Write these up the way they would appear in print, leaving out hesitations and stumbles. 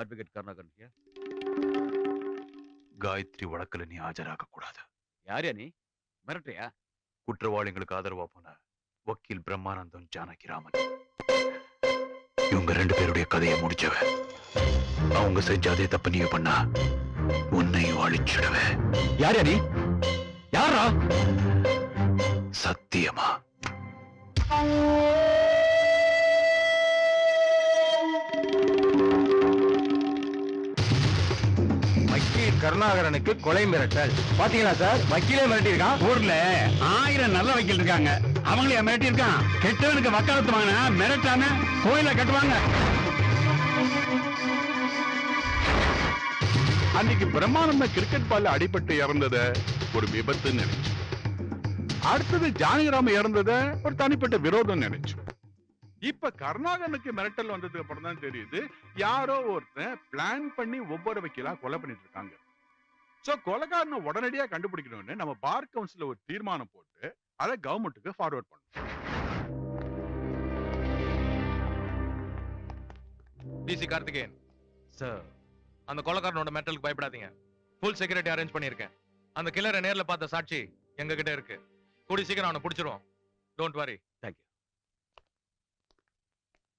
Advocate Karunakaran here. Gayatri வழக்குல நீ ஆஜராக கூடாது. யாரையா நீ மிரட்டையா? குற்றவாளிகளுக்கு ஆதரவா போன வக்கீல் பிரம்மானந்தம் ஜானகிராமன். இவங்க 2 பேருடைய கதையை முடிச்சவன். அவங்க செஞ்ச அதே தப்பு நீ பண்ணா உன்னையும் அழிச்சிடுவேன். யாரையா நீ? யாரா? சத்தியமா. வக்கீல் கருணாகரனுக்கு கொலை மிரட்டல். பாத்தீங்களா சார், வக்கீலே மிரட்டி இருக்கான். ஊர்ல 1000 நல்ல வக்கீல் இருக்காங்க, அவங்களே மிரட்டி இருக்கான். கெட்டவனுக்கு வக்காலத்து வாங்கினா மிரட்டாம கோயில கட்டுவாங்க. அன்னைக்கு பிரம்மானந்தம் கிரிக்கெட் பால்ல அடிபட்டு இறந்தத ஒரு விபத்துன்னு நினைச்சு, அடுத்தது ஜானகிராம இறந்தத ஒரு தனிப்பட்ட விரோதம் நினைச்சு, இப்ப கருணாகரனுக்கு மிரட்டல் வந்ததுக்கு அப்புறம் தான் தெரியுது யாரோ ஒருத்தன் பிளான் பண்ணி ஒவ்வொரு வக்கீலா கொலை பண்ணிட்டு இருக்காங்க. சோ கொலைகாரனை உடனடியா கண்டுபிடிக்கணும்னு நம்ம பார் கவுன்சில் ஒரு தீர்மானம் போட்டு அதை கவர்மெண்ட்டுக்கு ஃபார்வர்ட் பண்ணோம். டிசி கார்த்திகேயன் சார், அந்த கொலைக்காரனோட மெட்டலுக்கு பயப்படாதீங்க. ஃபுல் செக்யூரிட்டி அரேஞ்ச் பண்ணியிருக்கேன். அந்த கில்லரை நேர்ல பார்த்த சாட்சி எங்க கிட்ட இருக்கு. கூடி சீக்கிரம் அவனை பிடிச்சிருவோம். Don't worry. தேங்க்யூ.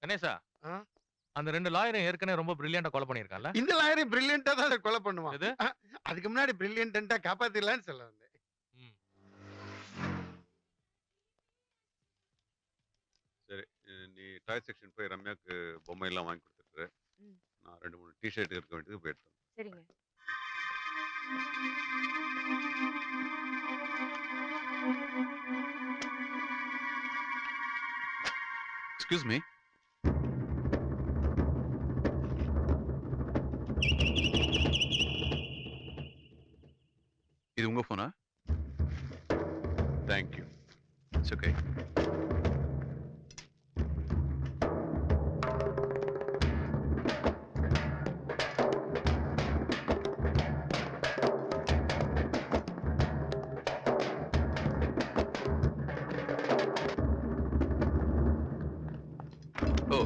கணேசா, அந்த 2 லாயரும் ஏற்கனவே ரொம்ப பிரில்லியண்டா கொலை பண்ணியிருக்கான்ல? இந்த லாயரை பிரில்லியண்டா தான் கொலை பண்ணுவான். எது? அதுக்கு முன்னாடி பிரில்லியண்டா காப்பாத்திடலான்னு சொல்ல வந்தேன். சரி, நீ டாய் செக்ஷன் போய் ரம்யாக்கு பொம்மை எல்லாம் வாங்கி கொடுத்துட்டு நான் 2-3 டிஷர்ட் இருக்க வேண்டியது போய் எடுத்தேன். சரிங்க. Excuse me. இது உங்க போனா? Thank you. It's okay. Oh,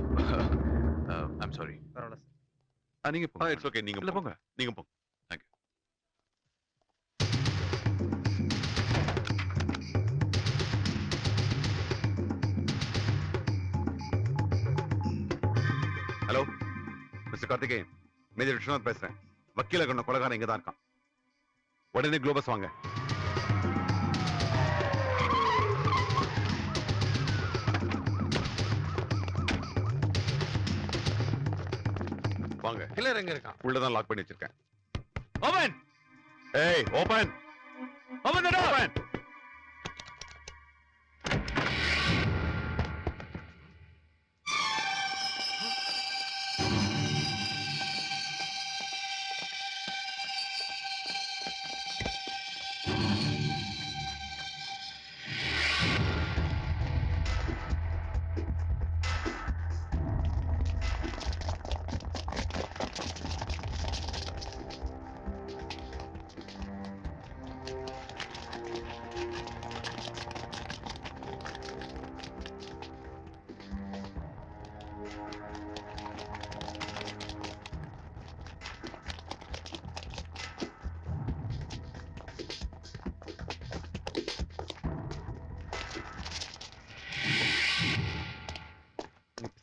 I'm sorry. பரவாயில்ல சார். நீங்க போங்க. இட்ஸ் ஓகே, நீங்க இல்ல போங்க. போங்க. நீங்க போங்க. Thank you. Hello mister Karthikeyan, major Viswanath பேசுறேன். வக்கீல கொண்ட கொலைகாரன் இங்க தான் இருக்கான். உடனே குளோபஸ் வாங்க. வாங்க. கில்லர் எங்க இருக்கான்? உள்ளதான் லாக் பண்ணி வச்சிருக்கேன். ஓபன். ஏய், ஓபன். ஓபன் தி டோர். ஓபன்.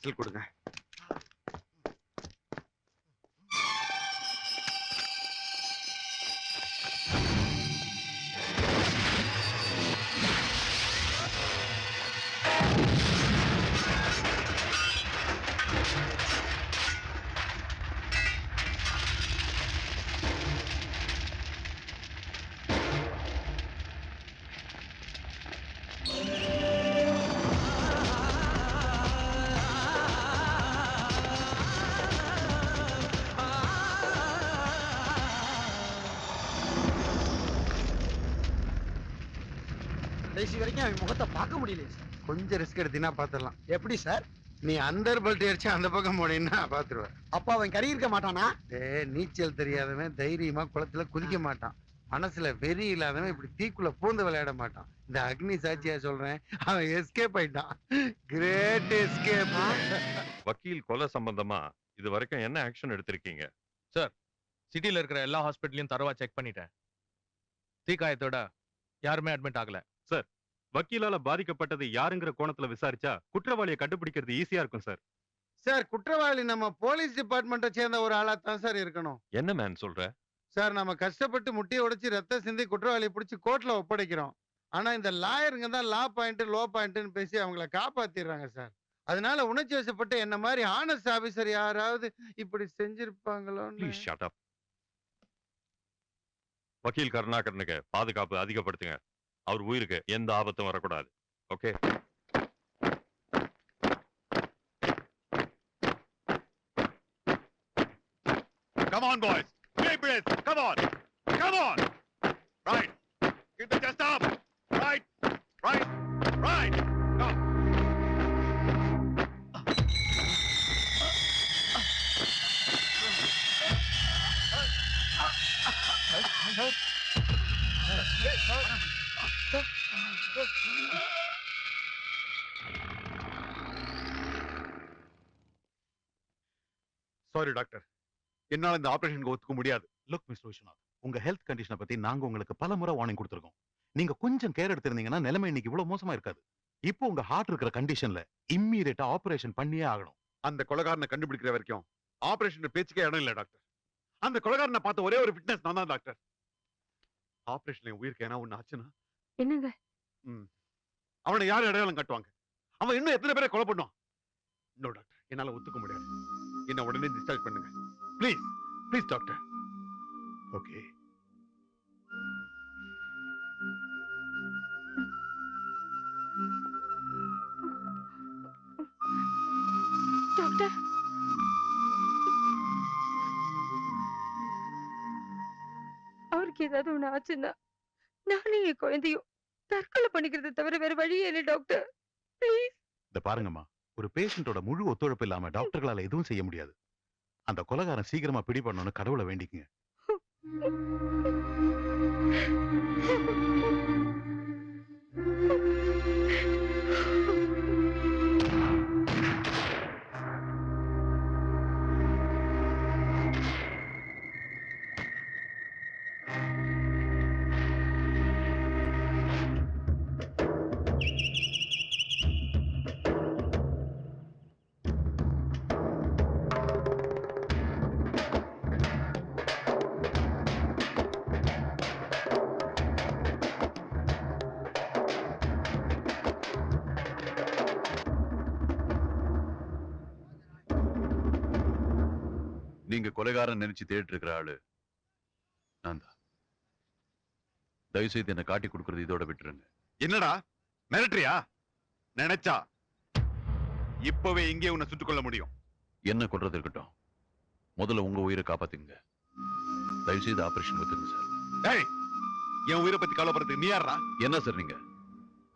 பிஸ்டல் கொடுங்க. கடைசி வரைக்கும் அவன் முகத்தை பார்க்க முடியல. கொஞ்சம் ரிஸ்க் எடுத்தீங்கன்னா பாத்துடலாம். எப்படி சார்? நீ அந்த பல்ட்டி அடிச்சு அந்த பக்கம் போனீங்கன்னா பாத்துருவேன். அப்ப அவன் கறி இருக்க மாட்டானா? நீச்சல் தெரியாதவன் தைரியமா குளத்துல குதிக்க மாட்டான். மனசுல வெறி இல்லாதவன் இப்படி தீக்குள்ள பூந்து விளையாட மாட்டான். இந்த அக்னி சாட்சியா சொல்றேன், அவன் எஸ்கேப் ஆயிட்டான். Great escape. வக்கீல் கொலை சம்பந்தமா இது வரைக்கும் என்ன ஆக்ஷன் எடுத்திருக்கீங்க? சிட்டில இருக்கிற எல்லா ஹாஸ்பிட்டலையும் தரவா செக் பண்ணிட்டேன். தீக்காயத்தோட யாருமே அட்மிட் ஆகல. வக்கீலால பாதிக்கப்பட்டது யாருங்கிற கோணத்துல விசாரிச்சா குற்றவாளியை கண்டுபிடிக்கிறது ஈஸியா இருக்கும் சார். சார் குற்றவாளி நம்ம போலீஸ் டிபார்ட்மெண்ட்டை சேர்ந்த ஒரு ஆளா தான் சார் இருக்கணும். என்ன மேன் சொல்ற? சார் நம்ம கஷ்டப்பட்டு முட்டியை உடைச்சு ரத்த சிந்தி குற்றவாளியை பிடிச்சி கோர்ட்ல ஒப்படைக்கிறோம். ஆனா இந்த லாயருங்க தான் லா பாயிண்ட் லோ பாயிண்ட்னு பேசி அவங்கள காப்பாத்திடுறாங்க சார். அதனால உணர்ச்சி வசப்பட்டு என்ன மாதிரி ஆனஸ்ட் ஆபீசர் யாராவது இப்படி செஞ்சிருப்பாங்களோ. Please shut up. வக்கீல் கருணாகரனுக்கு பாதுகாப்பு அதிகப்படுத்துங்க. அவர் உயிருக்கு எந்த ஆபத்தும் வரக்கூடாது. Okay? Come on, boys. Deep breath. Come on. Come on. Right. Keep the chest up. Right. Right. Right. Come. Sorry doctor, என்னால இந்த ஆபரேஷனுக்கு ஒத்துக்க முடியாது. லுக் மிஸ்டர் விஸ்வநாத், உங்க ஹெல்த் கண்டிஷனை பத்தி நாங்க உங்களுக்கு பல முறை வார்னிங் கொடுத்திருக்கோம். நீங்க கொஞ்சம் கேர் எடுத்திருந்தீங்கன்னா நிலைமை இன்னைக்கு இவ்வளவு மோசமா இருக்காது. இப்போ உங்க ஹார்ட் இருக்கிற கண்டிஷன்ல இம்மீடியட்டா ஆபரேஷன் பண்ணியே ஆகணும். அந்த கொலைகாரனை கண்டுபிடிக்கிற வரைக்கும் ஆபரேஷன் பேச்சுக்கே இடம் இல்ல டாக்டர். அந்த கொலைகாரனை பார்த்த ஒரே ஒரு ஃபிட்னஸ் நான் தான் டாக்டர். ஆபரேஷன்ல உயிருக்கு ஏன்னா ஒண்ணு ஆச்சுன்னா என்னங்க அவனை யார் அடையாளம் கட்டுவாங்க? அவன் இன்னும் எத்தனை பேரை கொலை பண்ணுவான்? நோ டாக்டர், என்னால ஒத்துக்க முடியாது. என்ன உடனே டிஸ்சார்ஜ் பண்ணுங்க please. Please doctor. Okay. Doctor அவருக்கு ஏதாவது ஒண்ணு ஆச்சுன்னா நானும் என் குழந்தையும் தற்கொலை பண்ணிக்கிறத தவிர வேற வழியே இல்லை டாக்டர். ப்ளீஸ். இந்த பாருங்கம்மா, ஒரு பேஷண்டோட முழு ஒத்துழைப்பு இல்லாம டாக்டர்களால எதுவும் செய்ய முடியாது. அந்த கொலைகாரன் சீக்கிரமா பிடிபடணும்னு கடவுளை வேண்டிக்குங்க. நீங்க கொலைகாரன் நினைச்சு தேடிட்டு இருக்கிற ஆளு நான் தான். தயவு செய்து என்ன காட்டி கொடுக்கறது இதோட விட்டுருங்க. என்னடா மிரட்டறியா? நினைச்சா இப்பவே இங்கே உன்னை சுட்டுக் கொள்ள முடியும். என்ன கொல்றது இருக்கட்டும், முதல்ல உங்க உயிரை காப்பாத்துங்க. தயவு செய்து ஆபரேஷன் ஒத்துங்க சார். டேய், என் உயிரை பத்தி கவலைப்படுறதுக்கு நீ யாரா? என்ன சார் நீங்க?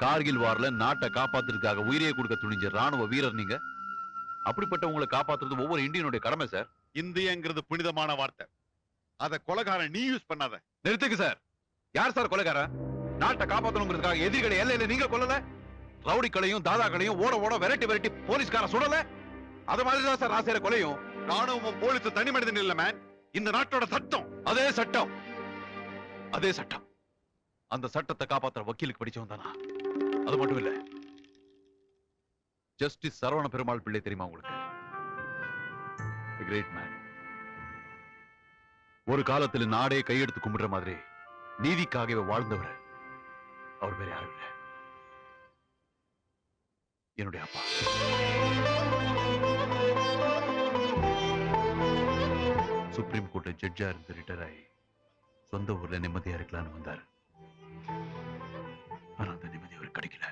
கார்கில் வார்ல நாட்டை காப்பாத்துறதுக்காக உயிரையே கொடுக்க துணிஞ்ச ராணுவ வீரர் நீங்க. அப்படிப்பட்ட உங்களை காப்பாத்துறது ஒவ்வொரு இந்தியனுடைய கடமை சார். இந்தியங்கிறது புனிதமான வார்த்தை. அத கொலைகாரன் நீ யூஸ் பண்ணாத. நிறுத்துக்கு சார். யார் சார் கொலைகாரன்? நாட்டை காப்பாத்தணுங்கிறதுக்காக எதிரிகளை எல்லையில நீங்க கொல்லல. ரவுடிகளையும் தாதாக்களையும் ஓட ஓட விரட்டி போலீஸ்கார சுடல. அது மாதிரிதான் சார் நான் செய்யற கொலையும். ராணுவமும் போலீஸும் தனி மனிதன் இல்ல மேன். இந்த நாட்டோட சட்டம். அதே சட்டம். அதே சட்டம். அந்த சட்டத்தை காப்பாத்துற வக்கீலுக்கு படிச்சவன் தானா? அது மட்டும் இல்ல, ஜஸ்டிஸ் சரவண பெருமாள் பிள்ளை தெரியுமா உங்களுக்கு? Great man. ஒரு காலத்துல நாடே கையெடுத்து கும்பிடுற மாதிரி நீதிக்காகவே வாழ்ந்தவர். அவர் வேற யாரும் இல்லை, என்னுடைய அப்பா. சுப்ரீம் கோர்ட்ல ஜட்ஜா இருந்து ரிட்டையர் ஆகி சொந்த ஊர்ல நிம்மதியா இருக்கலாம்னு வந்தார். ஆனா அந்த நிம்மதி அவர் கிடைக்கல.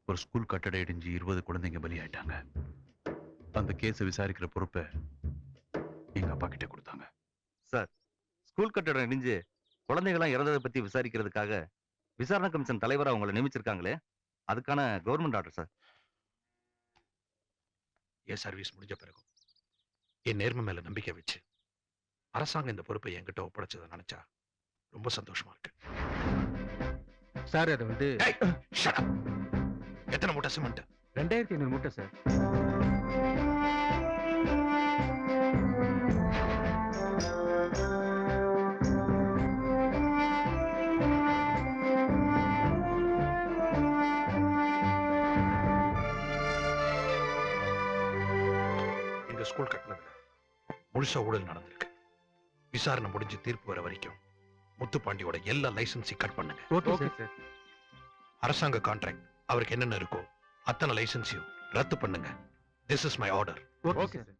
ஒரு ஸ்கூல் கட்டட இடிஞ்சு 20 குழந்தைங்க பலியாயிட்டாங்க. அந்த கேஸை விசாரிக்கிற பொறுப்பை எங்க அப்பா கிட்ட கொடுத்தாங்க. சார், ஸ்கூல் கட்டடம் இடிஞ்சு குழந்தைகளாம் இறந்ததை பத்தி விசாரிக்கிறதுக்காக விசாரணை கமிஷன் தலைவரா உங்களை நியமிச்சிருக்காங்களே, அதுக்கான கவர்மெண்ட் ஆர்டர் சார். என் சர்வீஸ் முடிஞ்ச பிறகும் என் நேர்மை மேல நம்பிக்கை வச்சு அரசாங்கம் இந்த பொறுப்பை என்கிட்ட ஒப்படைச்சதை நினைச்சா ரொம்ப சந்தோஷமா இருக்கு சார். அது வந்து எத்தனை மூட்டை சிமெண்ட்? 2500 மூட்டை சார். இந்த ஸ்கூல் கட்டினதுல முழுசா ஊழல் நடந்திருக்கு. விசாரணை முடிஞ்சு தீர்ப்பு வர வரைக்கும் முத்துப்பாண்டியோட எல்லா லைசன்ஸையும் கட் பண்ணுங்க. Okay sir. அரசாங்க கான்ட்ராக்ட் அவருக்கு என்னென்ன இருக்கோ அத்தனை லைசன்ஸையும் ரத்து பண்ணுங்க. This is my order. Okay sir.